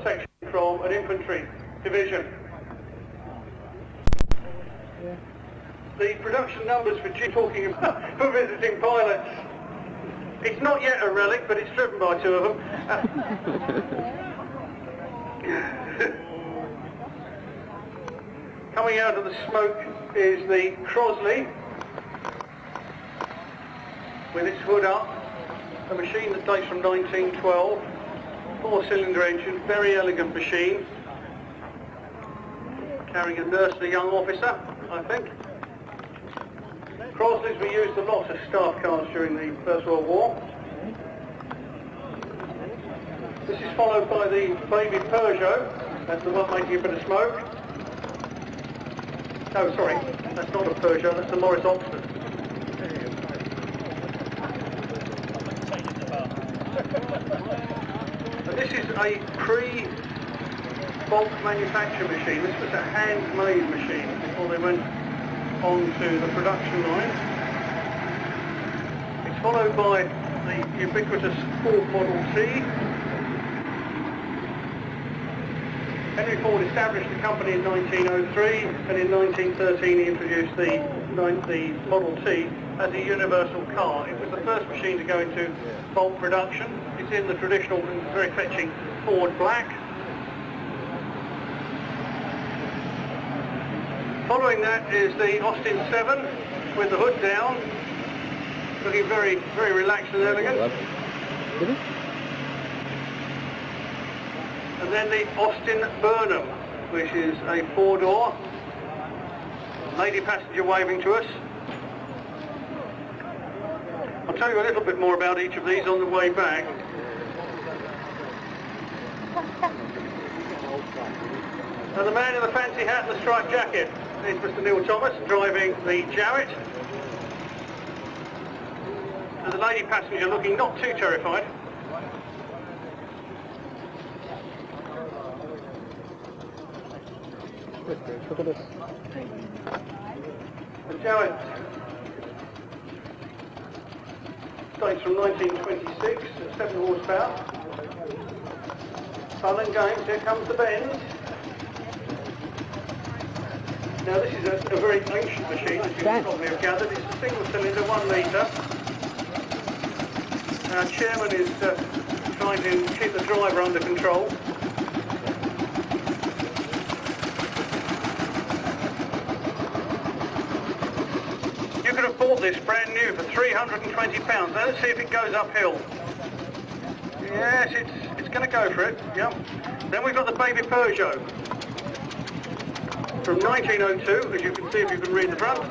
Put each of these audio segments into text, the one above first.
section from an infantry division. The production numbers for talking about for visiting pilots. It's not yet a relic, but it's driven by two of them. Coming out of the smoke is the Crossley with its hood up, a machine that dates from 1912, four-cylinder engine, very elegant machine, carrying a nurse and a young officer, I think. Crossleys were used a lot as staff cars during the First World War. This is followed by the baby Peugeot, that's the one making a bit of smoke. No, sorry, that's not a Peugeot, that's the Morris Oxford. And this is a pre-bulk manufacture machine. This was a handmade machine before they went onto the production line. It's followed by the ubiquitous Ford Model T. Henry Ford established the company in 1903, and in 1913 he introduced the Model T as a universal car. It was the first machine to go into bulk production. It's in the traditional, very fetching Ford black. Following that is the Austin 7 with the hood down, looking very, very relaxed and elegant. And then the Austin Burnham, which is a four-door. Lady passenger waving to us. I'll tell you a little bit more about each of these on the way back. And the man in the fancy hat and the striped jacket is Mr. Neil Thomas, driving the Jowett. And the lady passenger looking not too terrified. Look at this. The Jowett dates from 1926 at 7 horsepower. Fun and games, here comes the bend. Now this is a very ancient machine, as you probably have gathered. It's a single cylinder, 1 litre. Our chairman is trying to keep the driver under control. You could have bought this brand new for £320. Now let's see if it goes uphill. Yes, it's going to go for it, yep. Then we've got the baby Peugeot from 1902, as you can see if you can read the front.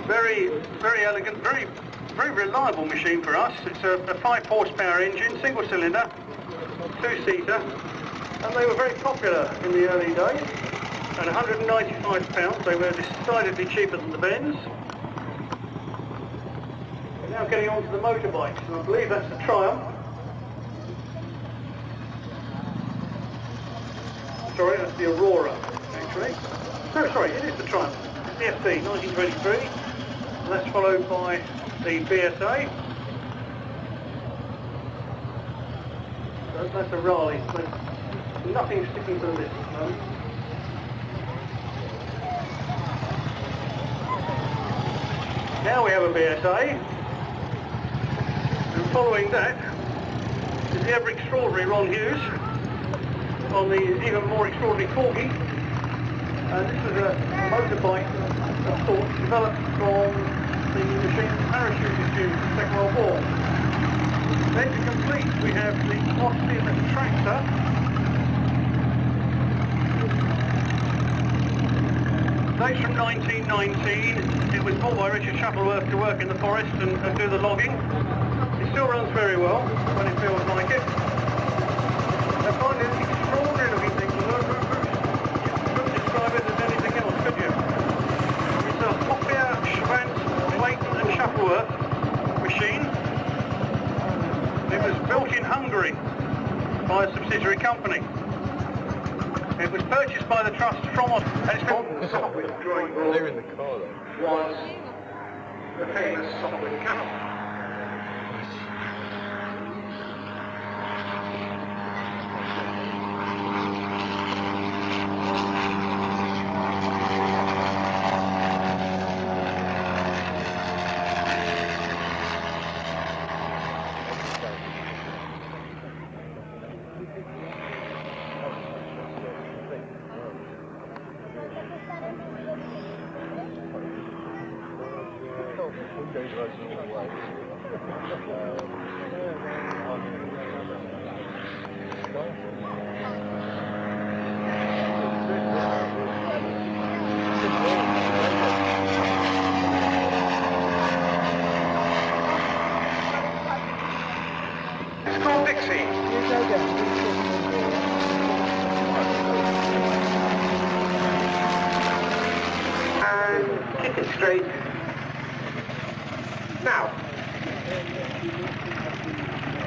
Very, very elegant, very, very reliable machine for us. It's a 5 horsepower engine, single cylinder, 2-seater, and they were very popular in the early days. At £195, they were decidedly cheaper than the Benz. We're now getting on to the motorbikes, and I believe that's the Triumph. Sorry, that's the Aurora, actually. No, sorry, it is the Triumph. The FD, 1923. And that's followed by the BSA. That's a Raleigh. There's nothing sticking to the list at the moment. Now we have a BSA. And following that is the ever extraordinary Ron Hughes on the even more extraordinary Corgi. This was a motorbike of sorts developed from the machine parachuting students in the Second World War. Then to complete we have the Austin Tractor. Dates from 1919. It was bought by Richard Shuttleworth to work in the forest and do the logging. It still runs very well when it feels like it. I find it extraordinary looking thing. You couldn't describe it as anything else, could you? It's a Hoppia, Schwanz, Clayton and Shuttleworth machine. It was built in Hungary by a subsidiary company. It was purchased by the trust from us, and it's been Sopwith drawing board. They're in the car though. Was the famous Sopwith Camel. flexi. And keep it straight. Now,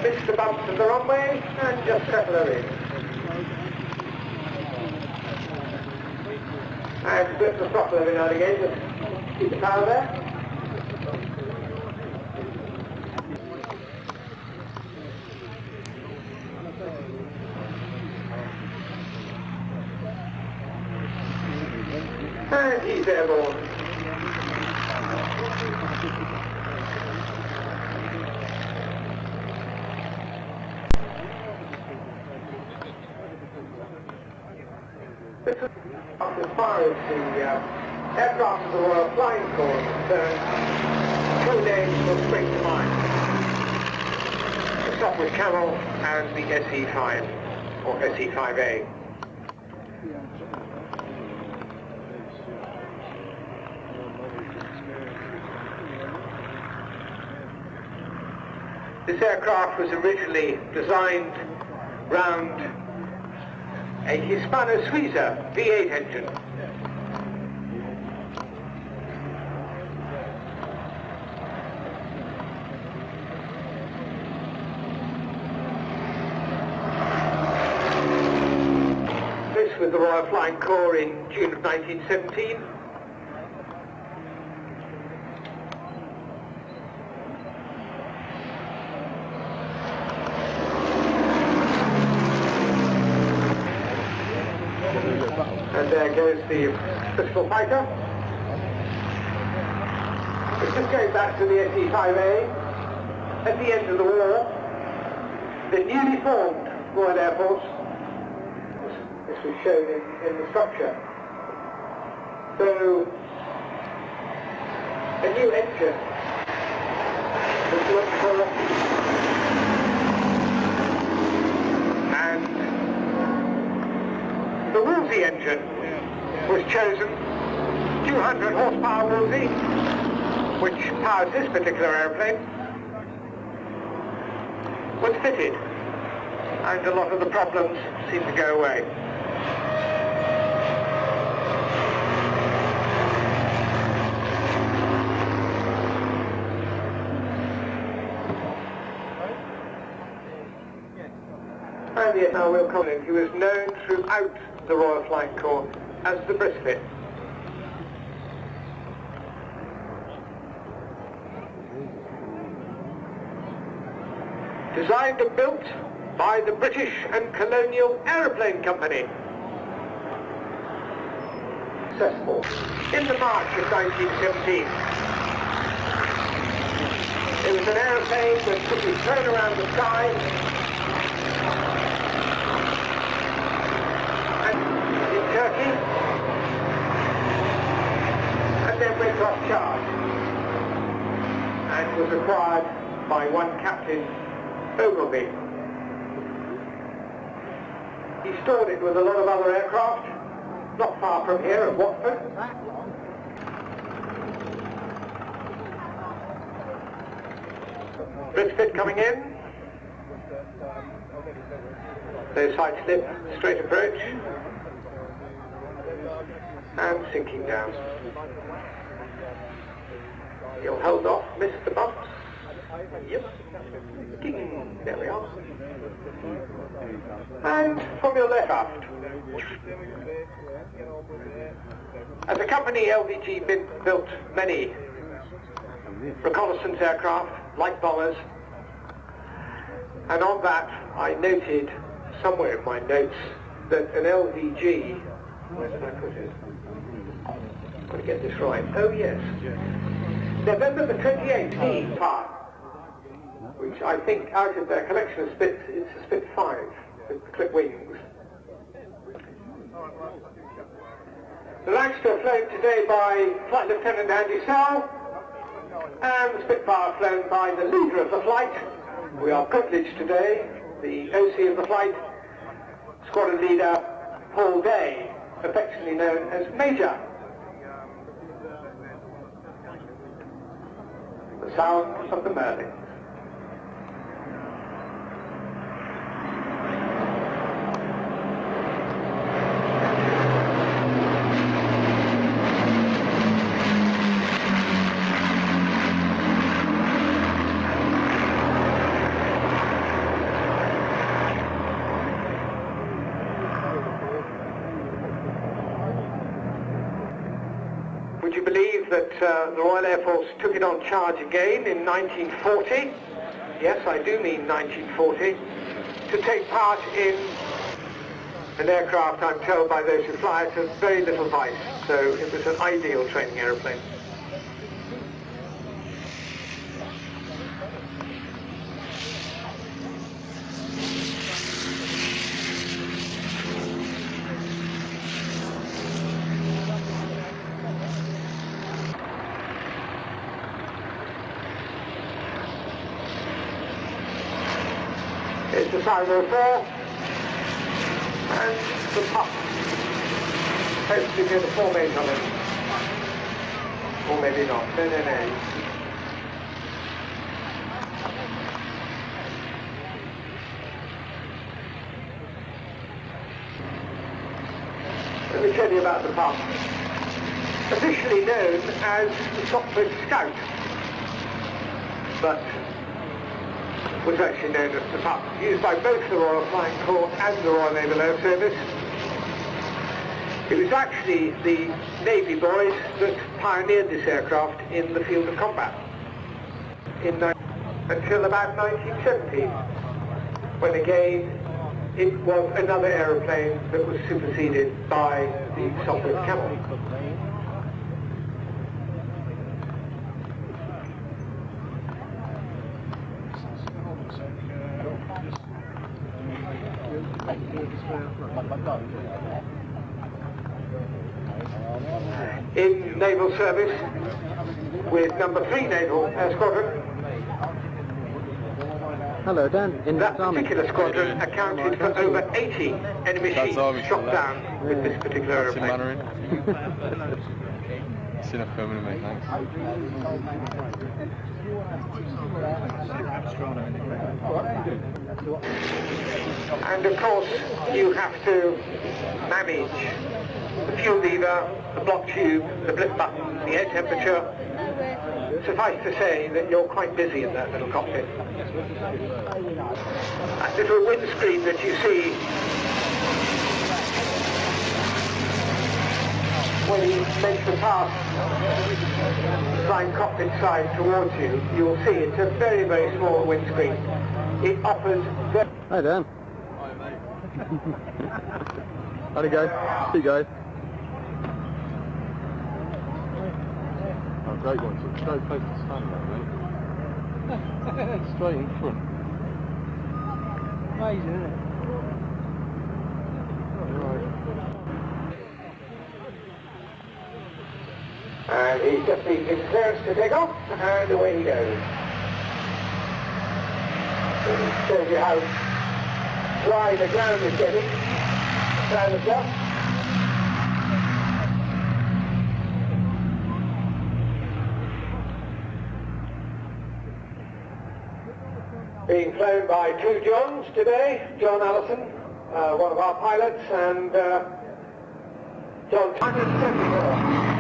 miss the bumps of the runway and just settle her in. And flip the throttle every now and again, just keep the power there. And he's airborne. This is as far as the aircraft of the Royal Flying Corps is concerned. Two names will spring to mind: the Sopwith Camel and the SE5 or SE5A. This aircraft was originally designed round a Hispano-Suiza V8 engine. This was the Royal Flying Corps in June of 1917. And there goes the Bristol fighter. It's just going back to the SE5A. At the end of the war, the newly formed Royal Air Force, this was shown in the structure. So, a new engine was looked for, and the Woolsey engine was chosen, 200 horsepower Woolsey, which powers this particular airplane, was fitted, and a lot of the problems seemed to go away. And yet now Will Collins, who is known throughout the Royal Flying Corps as the Brisfit. Designed and built by the British and Colonial Aeroplane Company. Successful in the March of 1917. It was an aeroplane that could be thrown around the sky and in Turkey, and then went off charge and was acquired by one Captain Ogilvy. He stored it with a lot of other aircraft, not far from here at Watford. Brisfit coming in. No side slip, straight approach. And sinking down. He'll hold off, miss the bumps. Yep. Ding. There we are. And from your left aft. As a company, LVG built many reconnaissance aircraft, light bombers, and on that I noted somewhere in my notes that an LVG, where did I put it? I've got to get this right. Oh yes. November the 28th part, which I think out of their collection of Spits, it's a Spit 5 with clip wings. The Lancaster flown today by Flight Lieutenant Andy Sell, and the Spitfire flown by the leader of the flight. We are privileged today, the OC of the flight, Squadron Leader Paul Day, affectionately known as Major. The sound of the Merlin. believe that the Royal Air Force took it on charge again in 1940. Yes, I do mean 1940. To take part in an aircraft, I'm told by those who fly it, has very little vice, so it was an ideal training aeroplane. It's the 504 and the Pup. Hopefully get a 4-8 on it. Or maybe not. No. Let me tell you about the Pup. Officially known as the Sopwith Scout, but was actually known as the Pup, used by both the Royal Flying Corps and the Royal Naval Air Service. It was actually the Navy boys that pioneered this aircraft in the field of combat until about 1970, when again it was another aeroplane that was superseded by the Sopwith Camel. In naval service with number 3 Naval Air Squadron. Hello, Dan. In that particular squadron accounted for over 80 enemy ships shot down with this particular aeroplane. It's enough permanent, mate, thanks. And of course, you have to manage the fuel lever, the block tube, the blip button, the air temperature. Suffice to say that you're quite busy in that little cockpit. That little windscreen that you see when he makes the pass flying cockpit side towards you, you'll see it's a very, very small windscreen. It offers... Hi, Dan. How'd it go? See you guys. Oh, great one. It's a great place to stand there, mate. Straight in front. Amazing, isn't it? And he's just been given clearance to take off, and away he goes. It shows you how dry the ground is getting. Down the bluff. Being flown by 2 Johns today, John Allison, one of our pilots, and John 174.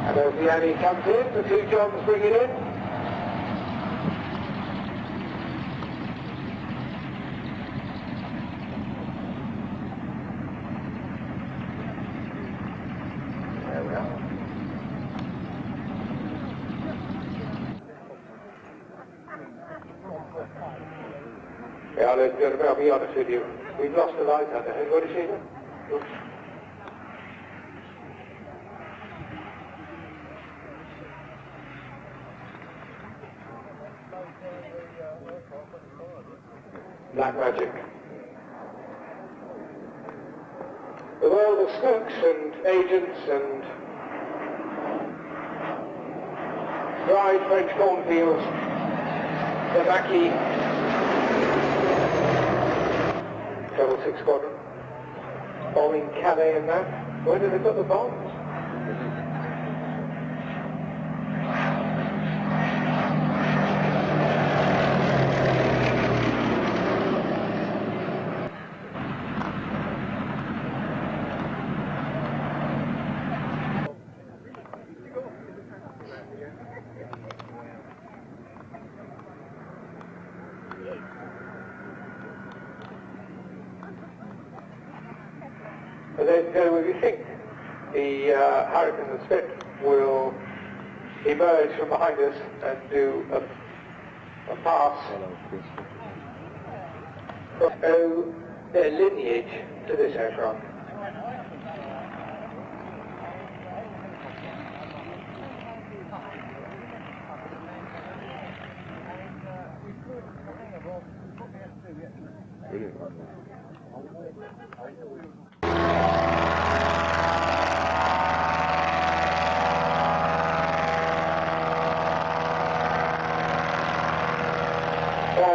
And as the Annie comes in, the 2 Johns bring it in. There we are. Yeah, I'll be honest with you. We've lost the light under here. What do you see there? Oops. Black magic. The world of spooks and agents and dried French cornfields, the Vaki, 6 Squadron, bombing Calais and that. Where did they put the bombs? And then we think the Hurricane and Spit will emerge from behind us and do a pass from their lineage to this aircraft. Brilliant.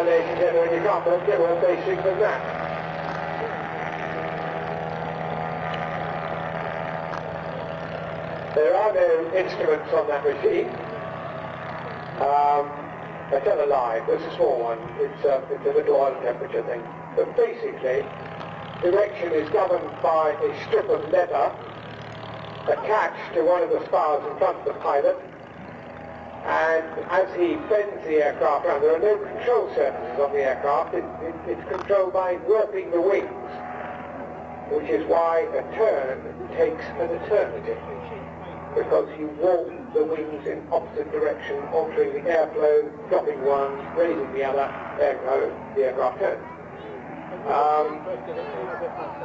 Ladies and gentlemen, you can't get more basic than that. There are no instruments on that machine. I tell a lie, it's a small one. It's a little oil temperature thing. But basically, direction is governed by a strip of leather attached to one of the spars in front of the pilot. And as he bends the aircraft around, there are no control surfaces on the aircraft. It's controlled by warping the wings, which is why a turn takes an eternity, because you warp the wings in opposite direction, altering the airflow, dropping one, raising the other, ergo the aircraft turns.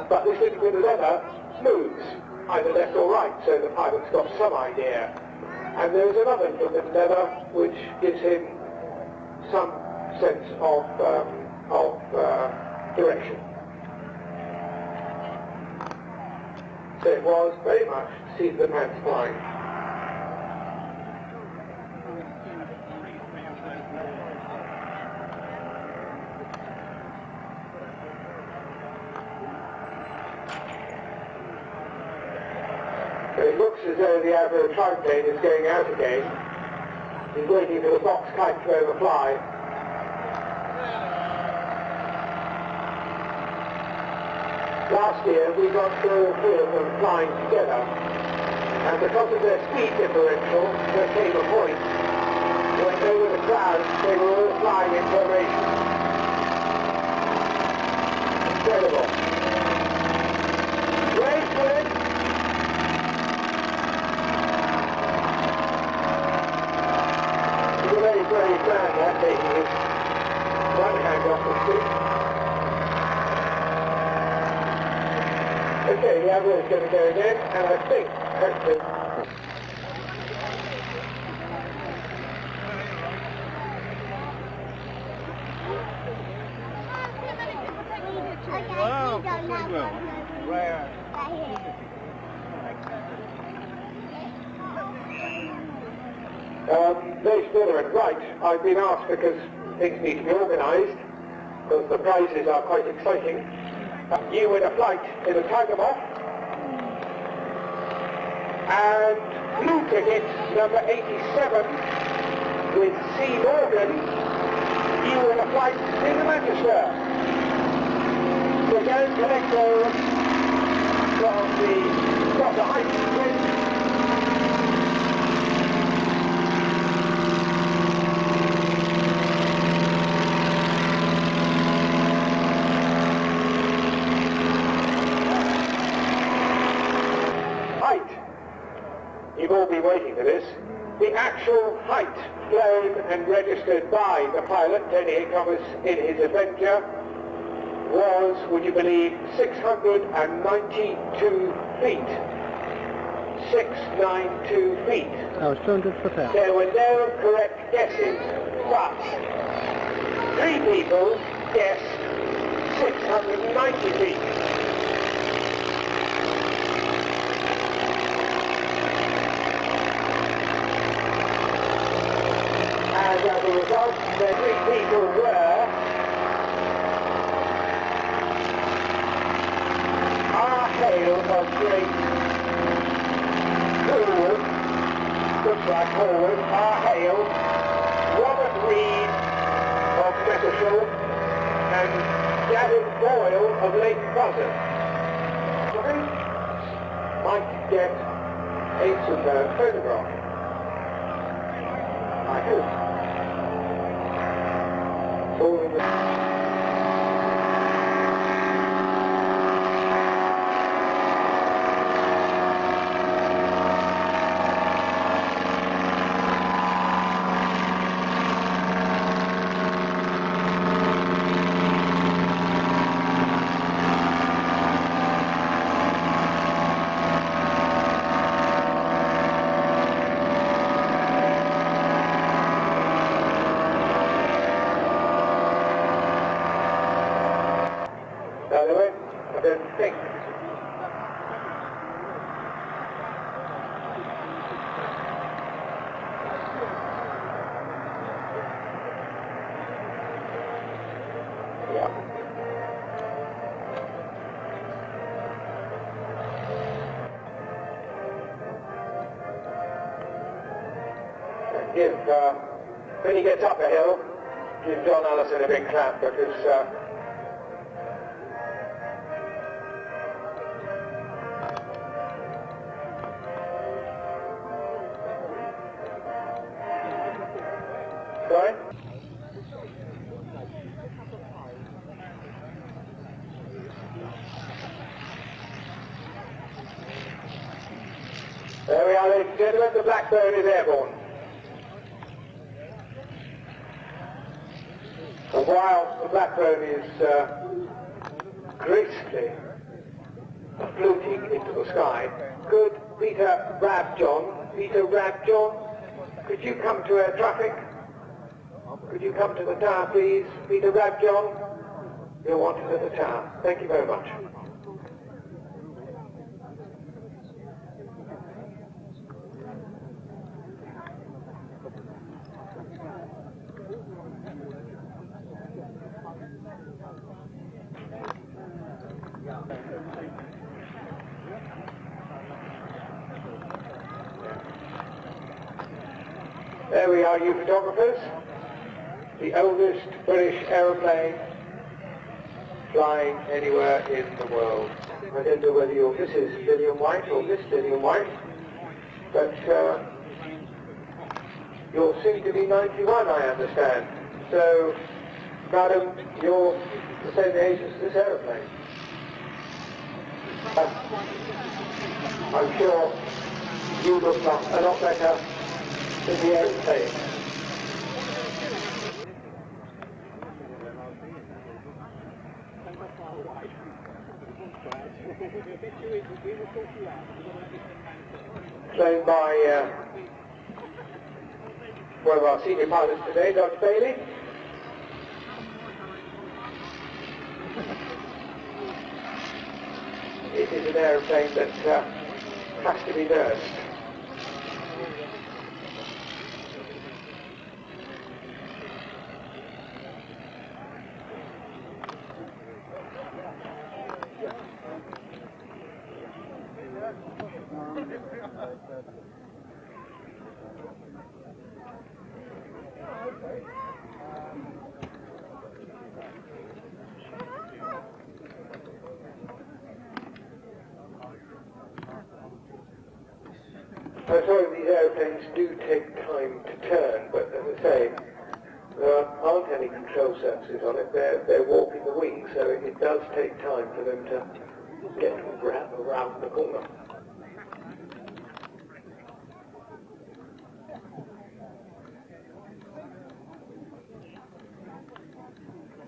But this little bit of leather moves, either left or right, so the pilot's got some idea. And there is another little bit of leather which gives him some sense of direction. So it was very much seat the pants flying. It looks as though the Avro TriPlane is going out again. He's waiting for the box kite to overfly. Last year we got all three of them flying together, and because of their speed differential, there came a point when over the clouds they were all flying in formation. Incredible. Great work. Very glad that taking his one hand off the stick. Okay, the Avro is going to go again, and I think, hopefully... Wow, pretty well. Rare. Very Slytherin, right, I've been asked because things need to be organised, because the prizes are quite exciting. You win a flight in a Tiger Moth, and blue ticket number 87 with C. Morgan, you win a flight in the Manchester. So go and collect those from the height sprint. You've all been waiting for this. The actual height flown and registered by the pilot, Denny Thomas, in his adventure was, would you believe, 692 feet. 692 feet. I was 200 foot out. There were no correct guesses, but 3 people guessed 690 feet. And as a result, the 3 people were our hail of great Hallwood, looks like Hallwood, our hail, Robert Reed of Bristol, and Gavin Boyle of Lake Buzzard. Might get a superb photograph. I hope. All in the... No, they won't, I don't think. When he gets up a hill, give John Allison a big clap because sorry? There we are, ladies and gentlemen, the Blackburn is airborne. And while the Blackburn is gracefully floating into the sky, could Peter Rabjohn, could you come to air traffic? Could you come to the tower, please? Peter Rabjohn, you're wanted at the tower. Thank you very much. There we are, you photographers. The oldest British aeroplane flying anywhere in the world. I don't know whether this is Lillian White or this Lillian White, but you're soon to be 91, I understand. So, madam, you're the same age as this aeroplane. I'm sure you look a lot better than the aeroplane. Flown by one of our senior pilots today, Dr. Bailey. It is an aeroplane that has to be nursed. I'm sorry, these aeroplanes do take time to turn, but as I say, there aren't any control surfaces on it. They're warping the wings, so it does take time for them to get around the corner.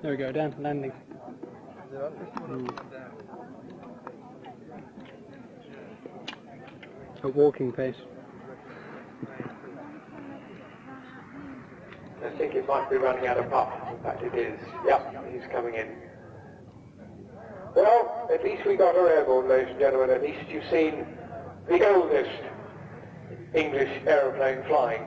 There we go, down to landing. At walking pace. I think it might be running out of puff. In fact, it is. Yep, he's coming in. Well, at least we got her airborne, ladies and gentlemen. At least you've seen the oldest English aeroplane flying.